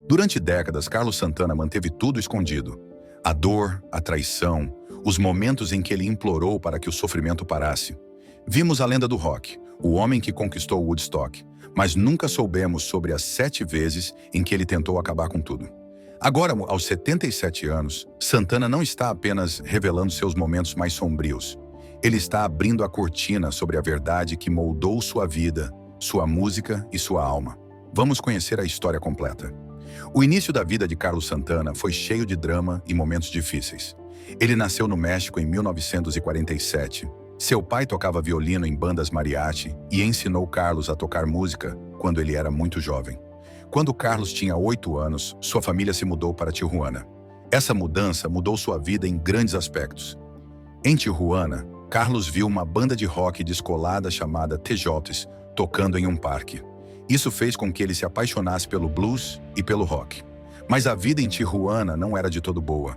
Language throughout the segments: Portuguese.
Durante décadas, Carlos Santana manteve tudo escondido. A dor, a traição, os momentos em que ele implorou para que o sofrimento parasse. Vimos a lenda do rock, o homem que conquistou Woodstock, mas nunca soubemos sobre as 7 vezes em que ele tentou acabar com tudo. Agora, aos 77 anos, Santana não está apenas revelando seus momentos mais sombrios. Ele está abrindo a cortina sobre a verdade que moldou sua vida, sua música e sua alma. Vamos conhecer a história completa. O início da vida de Carlos Santana foi cheio de drama e momentos difíceis. Ele nasceu no México em 1947. Seu pai tocava violino em bandas mariachi e ensinou Carlos a tocar música quando ele era muito jovem. Quando Carlos tinha 8 anos, sua família se mudou para Tijuana. Essa mudança mudou sua vida em grandes aspectos. Em Tijuana, Carlos viu uma banda de rock descolada chamada Tejotes tocando em um parque. Isso fez com que ele se apaixonasse pelo blues e pelo rock. Mas a vida em Tijuana não era de todo boa.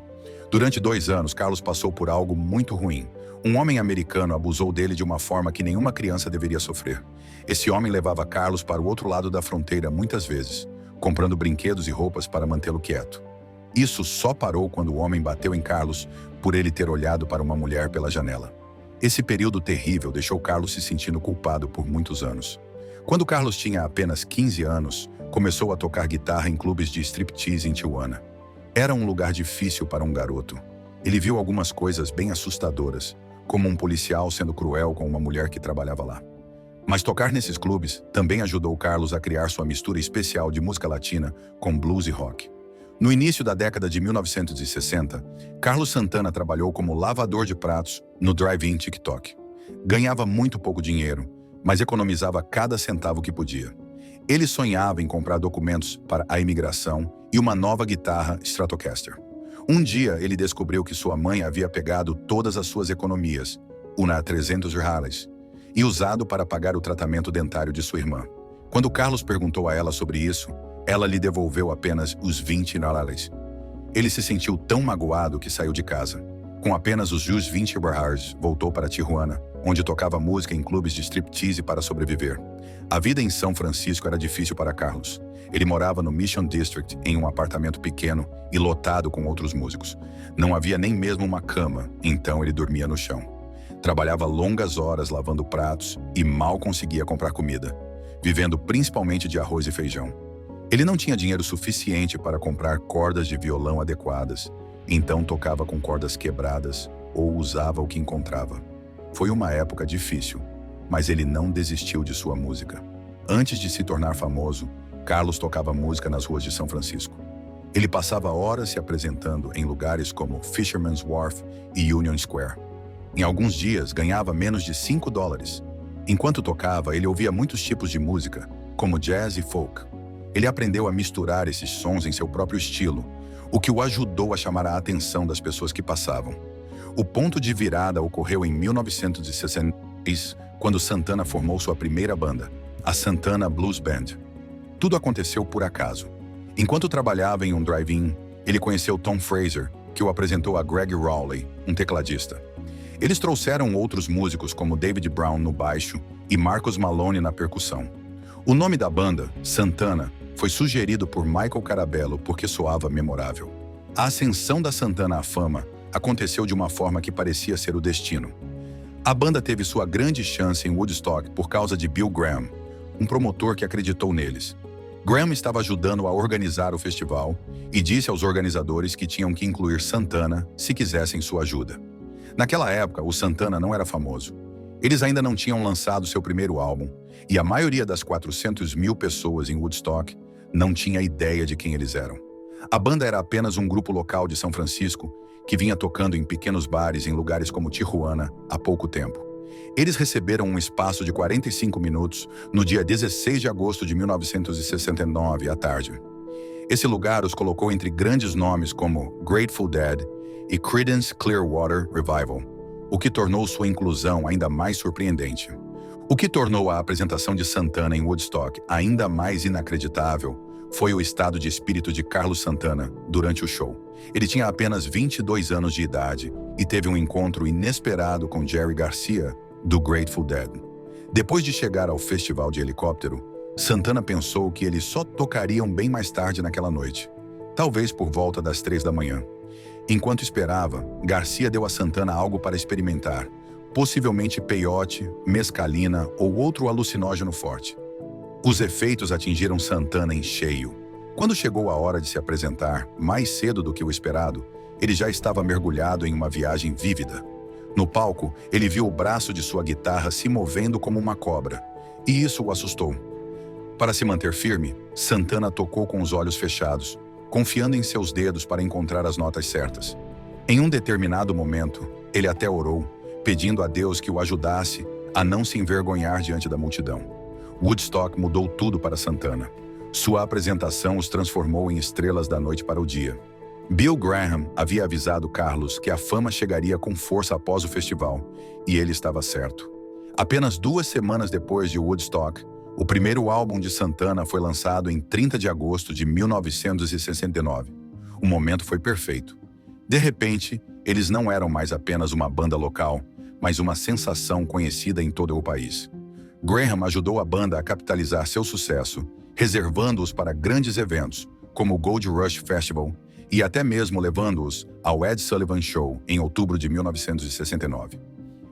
Durante 2 anos, Carlos passou por algo muito ruim. Um homem americano abusou dele de uma forma que nenhuma criança deveria sofrer. Esse homem levava Carlos para o outro lado da fronteira muitas vezes, comprando brinquedos e roupas para mantê-lo quieto. Isso só parou quando o homem bateu em Carlos por ele ter olhado para uma mulher pela janela. Esse período terrível deixou Carlos se sentindo culpado por muitos anos. Quando Carlos tinha apenas 15 anos, começou a tocar guitarra em clubes de striptease em Tijuana. Era um lugar difícil para um garoto. Ele viu algumas coisas bem assustadoras, como um policial sendo cruel com uma mulher que trabalhava lá. Mas tocar nesses clubes também ajudou Carlos a criar sua mistura especial de música latina com blues e rock. No início da década de 1960, Carlos Santana trabalhou como lavador de pratos no drive-in TikTok. Ganhava muito pouco dinheiro, mas economizava cada centavo que podia. Ele sonhava em comprar documentos para a imigração e uma nova guitarra Stratocaster. Um dia, ele descobriu que sua mãe havia pegado todas as suas economias, uma a $300, e usado para pagar o tratamento dentário de sua irmã. Quando Carlos perguntou a ela sobre isso, ela lhe devolveu apenas os $20. Ele se sentiu tão magoado que saiu de casa. Com apenas os $20, voltou para Tijuana, onde tocava música em clubes de striptease para sobreviver. A vida em São Francisco era difícil para Carlos. Ele morava no Mission District, em um apartamento pequeno e lotado com outros músicos. Não havia nem mesmo uma cama, então ele dormia no chão. Trabalhava longas horas lavando pratos e mal conseguia comprar comida, vivendo principalmente de arroz e feijão. Ele não tinha dinheiro suficiente para comprar cordas de violão adequadas, então tocava com cordas quebradas ou usava o que encontrava. Foi uma época difícil, mas ele não desistiu de sua música. Antes de se tornar famoso, Carlos tocava música nas ruas de São Francisco. Ele passava horas se apresentando em lugares como Fisherman's Wharf e Union Square. Em alguns dias, ganhava menos de $5. Enquanto tocava, ele ouvia muitos tipos de música, como jazz e folk. Ele aprendeu a misturar esses sons em seu próprio estilo, o que o ajudou a chamar a atenção das pessoas que passavam. O ponto de virada ocorreu em 1966, quando Santana formou sua primeira banda, a Santana Blues Band. Tudo aconteceu por acaso. Enquanto trabalhava em um drive-in, ele conheceu Tom Fraser, que o apresentou a Greg Rowley, um tecladista. Eles trouxeram outros músicos como David Brown no baixo e Marcos Malone na percussão. O nome da banda, Santana, foi sugerido por Michael Carabello porque soava memorável. A ascensão da Santana à fama aconteceu de uma forma que parecia ser o destino. A banda teve sua grande chance em Woodstock por causa de Bill Graham, um promotor que acreditou neles. Graham estava ajudando a organizar o festival e disse aos organizadores que tinham que incluir Santana se quisessem sua ajuda. Naquela época, o Santana não era famoso. Eles ainda não tinham lançado seu primeiro álbum e a maioria das 400.000 pessoas em Woodstock não tinha ideia de quem eles eram. A banda era apenas um grupo local de São Francisco que vinha tocando em pequenos bares em lugares como Tijuana há pouco tempo. Eles receberam um espaço de 45 minutos no dia 16 de agosto de 1969, à tarde. Esse lugar os colocou entre grandes nomes como Grateful Dead e Creedence Clearwater Revival, o que tornou sua inclusão ainda mais surpreendente. O que tornou a apresentação de Santana em Woodstock ainda mais inacreditável foi o estado de espírito de Carlos Santana durante o show. Ele tinha apenas 22 anos de idade e teve um encontro inesperado com Jerry Garcia, do Grateful Dead. Depois de chegar ao festival de helicóptero, Santana pensou que eles só tocariam bem mais tarde naquela noite, talvez por volta das 3 da manhã. Enquanto esperava, Garcia deu a Santana algo para experimentar, possivelmente peiote, mescalina ou outro alucinógeno forte. Os efeitos atingiram Santana em cheio. Quando chegou a hora de se apresentar, mais cedo do que o esperado, ele já estava mergulhado em uma viagem vívida. No palco, ele viu o braço de sua guitarra se movendo como uma cobra, e isso o assustou. Para se manter firme, Santana tocou com os olhos fechados, confiando em seus dedos para encontrar as notas certas. Em um determinado momento, ele até orou, pedindo a Deus que o ajudasse a não se envergonhar diante da multidão. Woodstock mudou tudo para Santana. Sua apresentação os transformou em estrelas da noite para o dia. Bill Graham havia avisado Carlos que a fama chegaria com força após o festival, e ele estava certo. Apenas 2 semanas depois de Woodstock, o primeiro álbum de Santana foi lançado em 30 de agosto de 1969. O momento foi perfeito. De repente, eles não eram mais apenas uma banda local, mas uma sensação conhecida em todo o país. Graham ajudou a banda a capitalizar seu sucesso, reservando-os para grandes eventos, como o Gold Rush Festival, e até mesmo levando-os ao Ed Sullivan Show em outubro de 1969.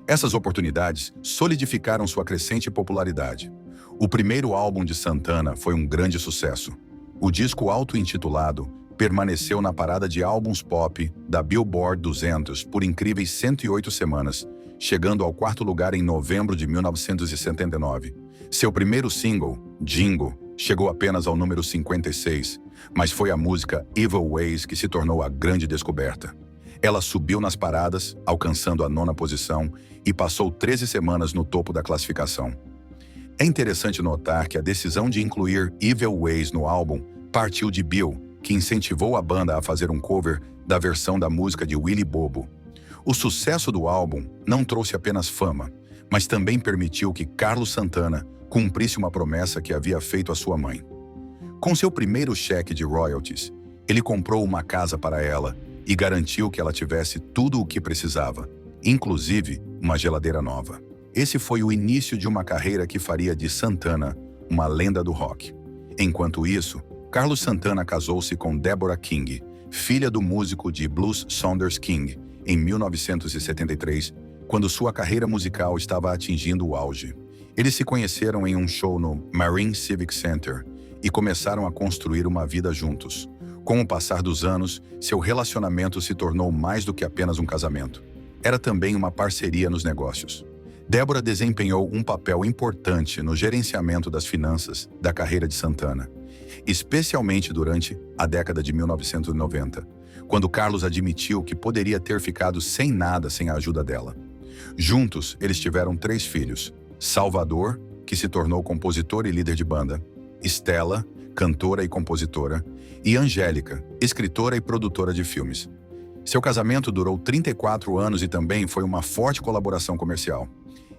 Essas oportunidades solidificaram sua crescente popularidade. O primeiro álbum de Santana foi um grande sucesso. O disco auto-intitulado permaneceu na parada de álbuns pop da Billboard 200 por incríveis 108 semanas, chegando ao 4º lugar em novembro de 1979. Seu primeiro single, Jingo, chegou apenas ao número 56, mas foi a música Evil Ways que se tornou a grande descoberta. Ela subiu nas paradas, alcançando a 9ª posição, e passou 13 semanas no topo da classificação. É interessante notar que a decisão de incluir Evil Ways no álbum partiu de Bill, que incentivou a banda a fazer um cover da versão da música de Willy Bobo. O sucesso do álbum não trouxe apenas fama, mas também permitiu que Carlos Santana cumprisse uma promessa que havia feito à sua mãe. Com seu primeiro cheque de royalties, ele comprou uma casa para ela e garantiu que ela tivesse tudo o que precisava, inclusive uma geladeira nova. Esse foi o início de uma carreira que faria de Santana uma lenda do rock. Enquanto isso, Carlos Santana casou-se com Deborah King, filha do músico de blues Saunders King, em 1973, quando sua carreira musical estava atingindo o auge. Eles se conheceram em um show no Marine Civic Center e começaram a construir uma vida juntos. Com o passar dos anos, seu relacionamento se tornou mais do que apenas um casamento. Era também uma parceria nos negócios. Deborah desempenhou um papel importante no gerenciamento das finanças da carreira de Santana, especialmente durante a década de 1990, quando Carlos admitiu que poderia ter ficado sem nada sem a ajuda dela. Juntos, eles tiveram 3 filhos: Salvador, que se tornou compositor e líder de banda; Stella, cantora e compositora; e Angélica, escritora e produtora de filmes. Seu casamento durou 34 anos e também foi uma forte colaboração comercial.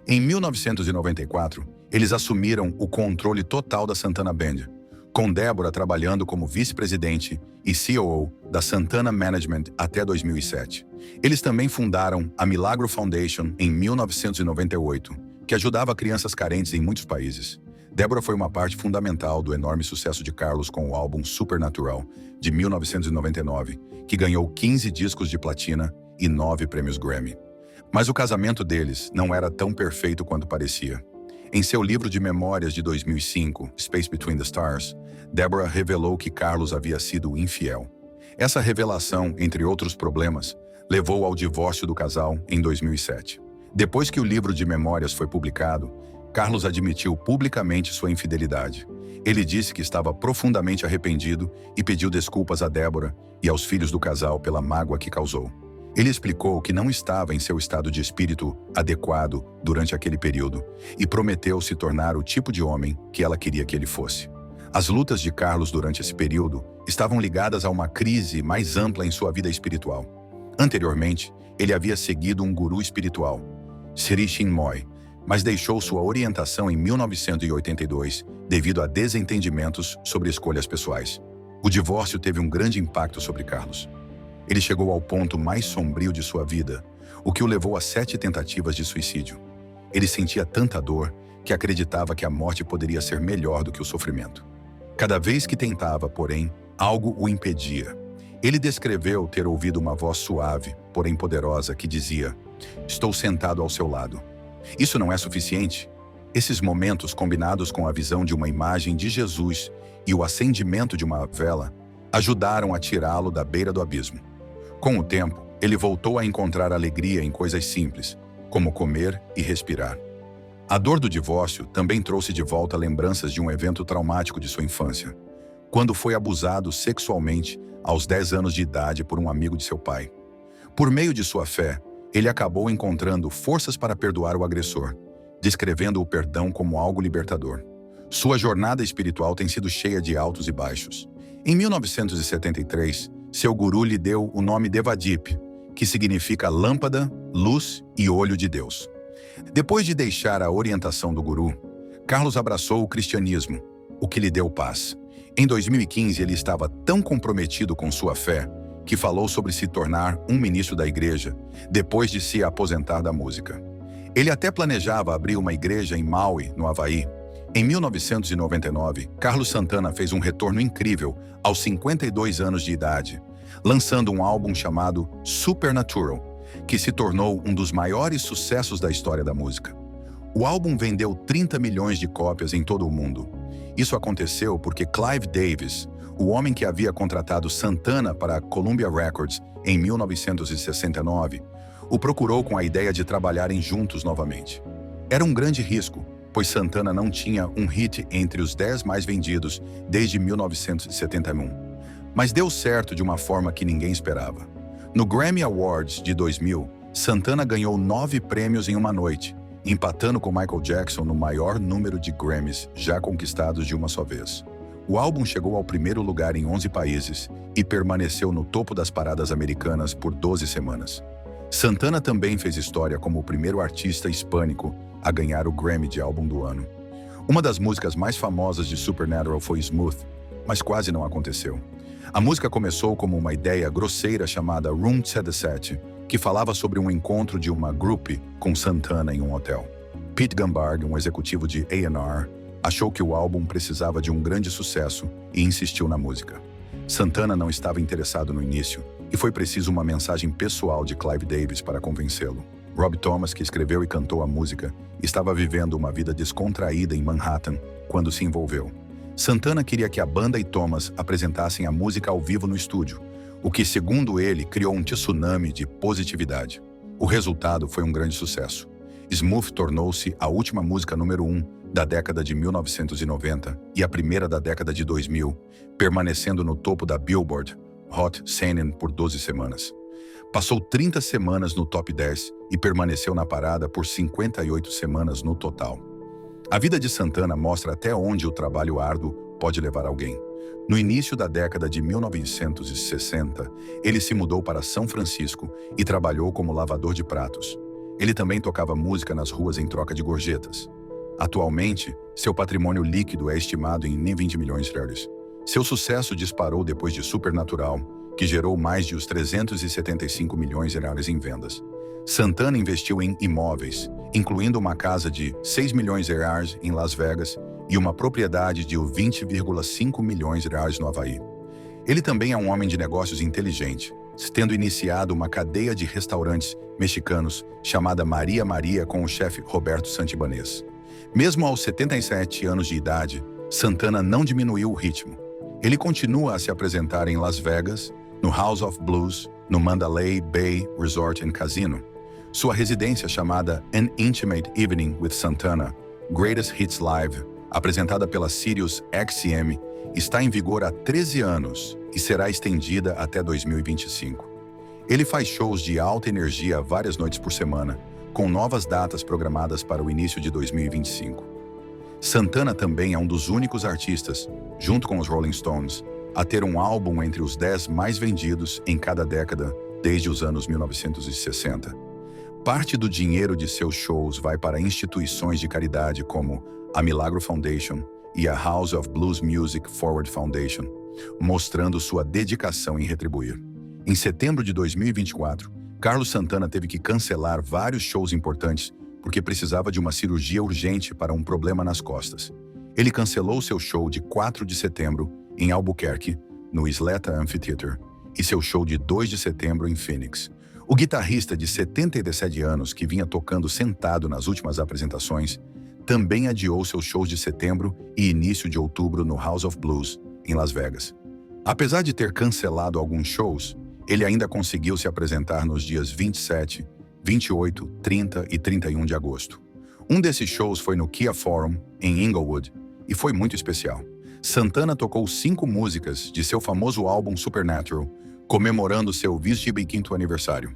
Em 1994, eles assumiram o controle total da Santana Band, com Deborah trabalhando como vice-presidente e COO da Santana Management até 2007. Eles também fundaram a Milagro Foundation em 1998, que ajudava crianças carentes em muitos países. Deborah foi uma parte fundamental do enorme sucesso de Carlos com o álbum Supernatural, de 1999, que ganhou 15 discos de platina e 9 prêmios Grammy. Mas o casamento deles não era tão perfeito quanto parecia. Em seu livro de memórias de 2005, Space Between the Stars, Deborah revelou que Carlos havia sido infiel. Essa revelação, entre outros problemas, levou ao divórcio do casal em 2007. Depois que o livro de memórias foi publicado, Carlos admitiu publicamente sua infidelidade. Ele disse que estava profundamente arrependido e pediu desculpas a Deborah e aos filhos do casal pela mágoa que causou. Ele explicou que não estava em seu estado de espírito adequado durante aquele período e prometeu se tornar o tipo de homem que ela queria que ele fosse. As lutas de Carlos durante esse período estavam ligadas a uma crise mais ampla em sua vida espiritual. Anteriormente, ele havia seguido um guru espiritual, Sri Chinmoy, mas deixou sua orientação em 1982 devido a desentendimentos sobre escolhas pessoais. O divórcio teve um grande impacto sobre Carlos. Ele chegou ao ponto mais sombrio de sua vida, o que o levou a 7 tentativas de suicídio. Ele sentia tanta dor que acreditava que a morte poderia ser melhor do que o sofrimento. Cada vez que tentava, porém, algo o impedia. Ele descreveu ter ouvido uma voz suave, porém poderosa, que dizia: "Estou sentado ao seu lado." Isso não é suficiente? Esses momentos, combinados com a visão de uma imagem de Jesus e o acendimento de uma vela, ajudaram a tirá-lo da beira do abismo. Com o tempo, ele voltou a encontrar alegria em coisas simples, como comer e respirar. A dor do divórcio também trouxe de volta lembranças de um evento traumático de sua infância, quando foi abusado sexualmente aos 10 anos de idade por um amigo de seu pai. Por meio de sua fé, ele acabou encontrando forças para perdoar o agressor, descrevendo o perdão como algo libertador. Sua jornada espiritual tem sido cheia de altos e baixos. Em 1973, seu guru lhe deu o nome Devadip, que significa lâmpada, luz e olho de Deus. Depois de deixar a orientação do guru, Carlos abraçou o cristianismo, o que lhe deu paz. Em 2015, ele estava tão comprometido com sua fé que falou sobre se tornar um ministro da igreja depois de se aposentar da música. Ele até planejava abrir uma igreja em Maui, no Havaí. Em 1999, Carlos Santana fez um retorno incrível aos 52 anos de idade, lançando um álbum chamado Supernatural, que se tornou um dos maiores sucessos da história da música. O álbum vendeu 30 milhões de cópias em todo o mundo. Isso aconteceu porque Clive Davis, o homem que havia contratado Santana para a Columbia Records em 1969, o procurou com a ideia de trabalharem juntos novamente. Era um grande risco, pois Santana não tinha um hit entre os 10 mais vendidos desde 1971. Mas deu certo de uma forma que ninguém esperava. No Grammy Awards de 2000, Santana ganhou 9 prêmios em uma noite, empatando com Michael Jackson no maior número de Grammys já conquistados de uma só vez. O álbum chegou ao primeiro lugar em 11 países e permaneceu no topo das paradas americanas por 12 semanas. Santana também fez história como o primeiro artista hispânico a ganhar o Grammy de Álbum do Ano. Uma das músicas mais famosas de Supernatural foi Smooth, mas quase não aconteceu. A música começou como uma ideia grosseira chamada Room 77, que falava sobre um encontro de uma groupie com Santana em um hotel. Pete Gumbarg, um executivo de A&R, achou que o álbum precisava de um grande sucesso e insistiu na música. Santana não estava interessado no início, e foi preciso uma mensagem pessoal de Clive Davis para convencê-lo. Rob Thomas, que escreveu e cantou a música, estava vivendo uma vida descontraída em Manhattan quando se envolveu. Santana queria que a banda e Thomas apresentassem a música ao vivo no estúdio, o que, segundo ele, criou um tsunami de positividade. O resultado foi um grande sucesso. Smooth tornou-se a última música número 1 da década de 1990 e a primeira da década de 2000, permanecendo no topo da Billboard Hot 100 por 12 semanas. Passou 30 semanas no top 10 e permaneceu na parada por 58 semanas no total. A vida de Santana mostra até onde o trabalho árduo pode levar alguém. No início da década de 1960, ele se mudou para São Francisco e trabalhou como lavador de pratos. Ele também tocava música nas ruas em troca de gorjetas. Atualmente, seu patrimônio líquido é estimado em $20 milhões. Seu sucesso disparou depois de Supernatural, que gerou mais de os $375 milhões em vendas. Santana investiu em imóveis, incluindo uma casa de $6 milhões em Las Vegas e uma propriedade de $20,5 milhões no Havaí. Ele também é um homem de negócios inteligente, tendo iniciado uma cadeia de restaurantes mexicanos chamada Maria Maria com o chefe Roberto Santibanez. Mesmo aos 77 anos de idade, Santana não diminuiu o ritmo. Ele continua a se apresentar em Las Vegas, no House of Blues, no Mandalay Bay Resort and Casino. Sua residência, chamada An Intimate Evening with Santana, Greatest Hits Live, apresentada pela Sirius XM, está em vigor há 13 anos e será estendida até 2025. Ele faz shows de alta energia várias noites por semana, com novas datas programadas para o início de 2025. Santana também é um dos únicos artistas, junto com os Rolling Stones, a ter um álbum entre os 10 mais vendidos em cada década desde os anos 1960. Parte do dinheiro de seus shows vai para instituições de caridade como a Milagro Foundation e a House of Blues Music Forward Foundation, mostrando sua dedicação em retribuir. Em setembro de 2024, Carlos Santana teve que cancelar vários shows importantes porque precisava de uma cirurgia urgente para um problema nas costas. Ele cancelou seu show de 4 de setembro em Albuquerque, no Isleta Amphitheater, e seu show de 2 de setembro em Phoenix. O guitarrista de 77 anos, que vinha tocando sentado nas últimas apresentações, também adiou seus shows de setembro e início de outubro no House of Blues, em Las Vegas. Apesar de ter cancelado alguns shows, ele ainda conseguiu se apresentar nos dias 27, 28, 30 e 31 de agosto. Um desses shows foi no Kia Forum, em Inglewood, e foi muito especial. Santana tocou 5 músicas de seu famoso álbum Supernatural, comemorando seu 25º aniversário.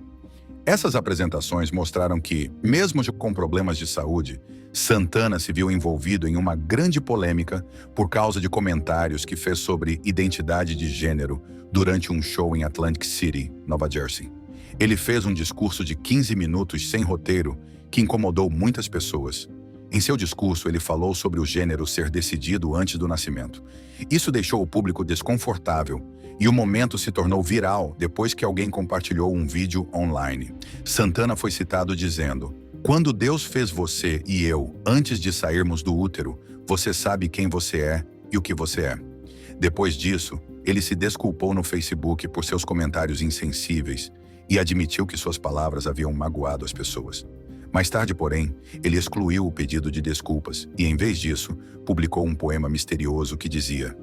Essas apresentações mostraram que, mesmo com problemas de saúde, Santana se viu envolvido em uma grande polêmica por causa de comentários que fez sobre identidade de gênero durante um show em Atlantic City, Nova Jersey. Ele fez um discurso de 15 minutos sem roteiro que incomodou muitas pessoas. Em seu discurso, ele falou sobre o gênero ser decidido antes do nascimento. Isso deixou o público desconfortável e o momento se tornou viral depois que alguém compartilhou um vídeo online. Santana foi citado dizendo: "Quando Deus fez você e eu, antes de sairmos do útero, você sabe quem você é e o que você é." Depois disso, ele se desculpou no Facebook por seus comentários insensíveis e admitiu que suas palavras haviam magoado as pessoas. Mais tarde, porém, ele excluiu o pedido de desculpas e, em vez disso, publicou um poema misterioso que dizia: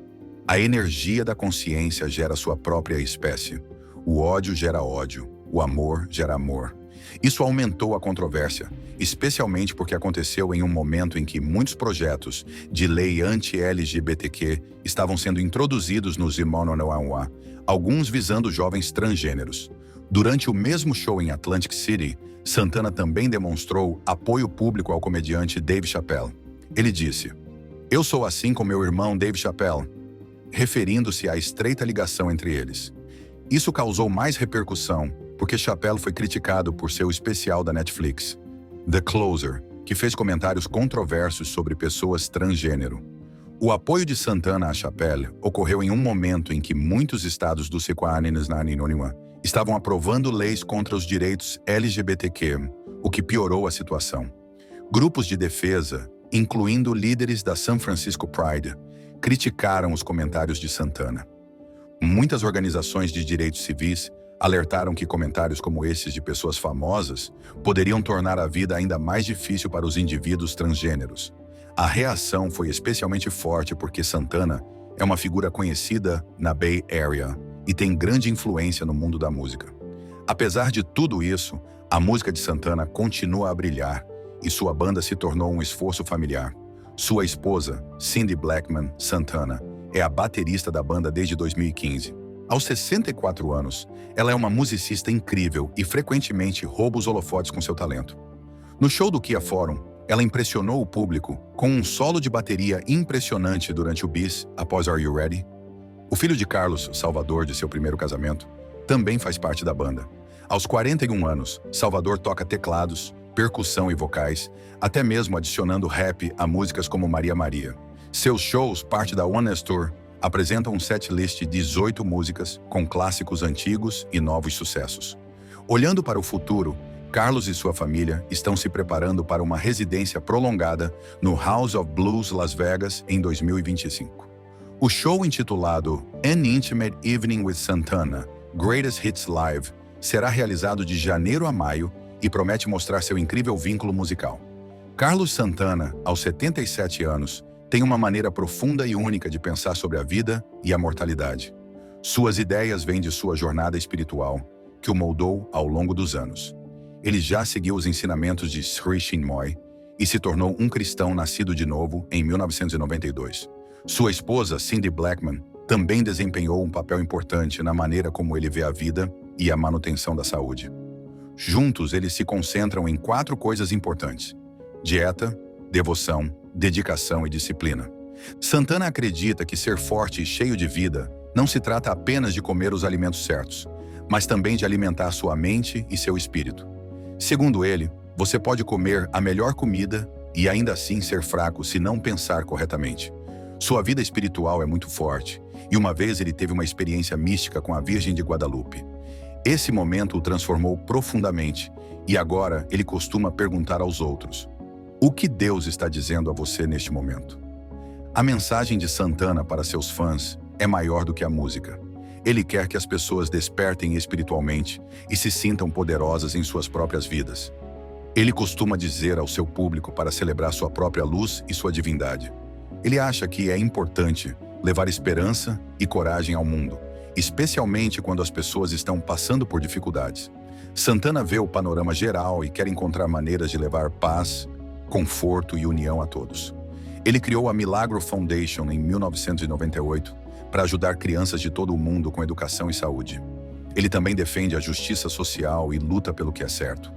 "A energia da consciência gera sua própria espécie. O ódio gera ódio. O amor gera amor." Isso aumentou a controvérsia, especialmente porque aconteceu em um momento em que muitos projetos de lei anti-LGBTQ estavam sendo introduzidos no Zimononauá, alguns visando jovens transgêneros. Durante o mesmo show em Atlantic City, Santana também demonstrou apoio público ao comediante Dave Chappelle. Ele disse: "Eu sou assim com meu irmão Dave Chappelle", referindo-se à estreita ligação entre eles. Isso causou mais repercussão, porque Chappelle foi criticado por seu especial da Netflix, The Closer, que fez comentários controversos sobre pessoas transgênero. O apoio de Santana a Chappelle ocorreu em um momento em que muitos estados do Sequaninus-Naninonima estavam aprovando leis contra os direitos LGBTQ, o que piorou a situação. Grupos de defesa, incluindo líderes da San Francisco Pride, criticaram os comentários de Santana. Muitas organizações de direitos civis alertaram que comentários como esses de pessoas famosas poderiam tornar a vida ainda mais difícil para os indivíduos transgêneros. A reação foi especialmente forte porque Santana é uma figura conhecida na Bay Area e tem grande influência no mundo da música. Apesar de tudo isso, a música de Santana continua a brilhar e sua banda se tornou um esforço familiar. Sua esposa, Cindy Blackman Santana, é a baterista da banda desde 2015. Aos 64 anos, ela é uma musicista incrível e frequentemente rouba os holofotes com seu talento. No show do Kia Forum, ela impressionou o público com um solo de bateria impressionante durante o bis após Are You Ready? O filho de Carlos, Salvador, de seu primeiro casamento, também faz parte da banda. Aos 41 anos, Salvador toca teclados, percussão e vocais, até mesmo adicionando rap a músicas como Maria Maria. Seus shows, parte da Oneness Tour, apresentam um setlist de 18 músicas com clássicos antigos e novos sucessos. Olhando para o futuro, Carlos e sua família estão se preparando para uma residência prolongada no House of Blues Las Vegas em 2025. O show intitulado An Intimate Evening with Santana, Greatest Hits Live, será realizado de janeiro a maio e promete mostrar seu incrível vínculo musical. Carlos Santana, aos 77 anos, tem uma maneira profunda e única de pensar sobre a vida e a mortalidade. Suas ideias vêm de sua jornada espiritual, que o moldou ao longo dos anos. Ele já seguiu os ensinamentos de Sri Chinmoy e se tornou um cristão nascido de novo em 1992. Sua esposa, Cindy Blackman, também desempenhou um papel importante na maneira como ele vê a vida e a manutenção da saúde. Juntos, eles se concentram em 4 coisas importantes: dieta, devoção, dedicação e disciplina. Santana acredita que ser forte e cheio de vida não se trata apenas de comer os alimentos certos, mas também de alimentar sua mente e seu espírito. Segundo ele, você pode comer a melhor comida e ainda assim ser fraco se não pensar corretamente. Sua vida espiritual é muito forte, e uma vez ele teve uma experiência mística com a Virgem de Guadalupe. Esse momento o transformou profundamente e agora ele costuma perguntar aos outros: o que Deus está dizendo a você neste momento? A mensagem de Santana para seus fãs é maior do que a música. Ele quer que as pessoas despertem espiritualmente e se sintam poderosas em suas próprias vidas. Ele costuma dizer ao seu público para celebrar sua própria luz e sua divindade. Ele acha que é importante levar esperança e coragem ao mundo, especialmente quando as pessoas estão passando por dificuldades. Santana vê o panorama geral e quer encontrar maneiras de levar paz, conforto e união a todos. Ele criou a Milagro Foundation em 1998 para ajudar crianças de todo o mundo com educação e saúde. Ele também defende a justiça social e luta pelo que é certo.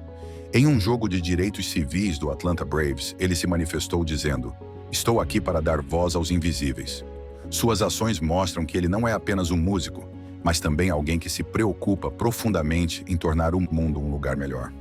Em um jogo de direitos civis do Atlanta Braves, ele se manifestou dizendo: "Estou aqui para dar voz aos invisíveis." Suas ações mostram que ele não é apenas um músico, mas também alguém que se preocupa profundamente em tornar o mundo um lugar melhor.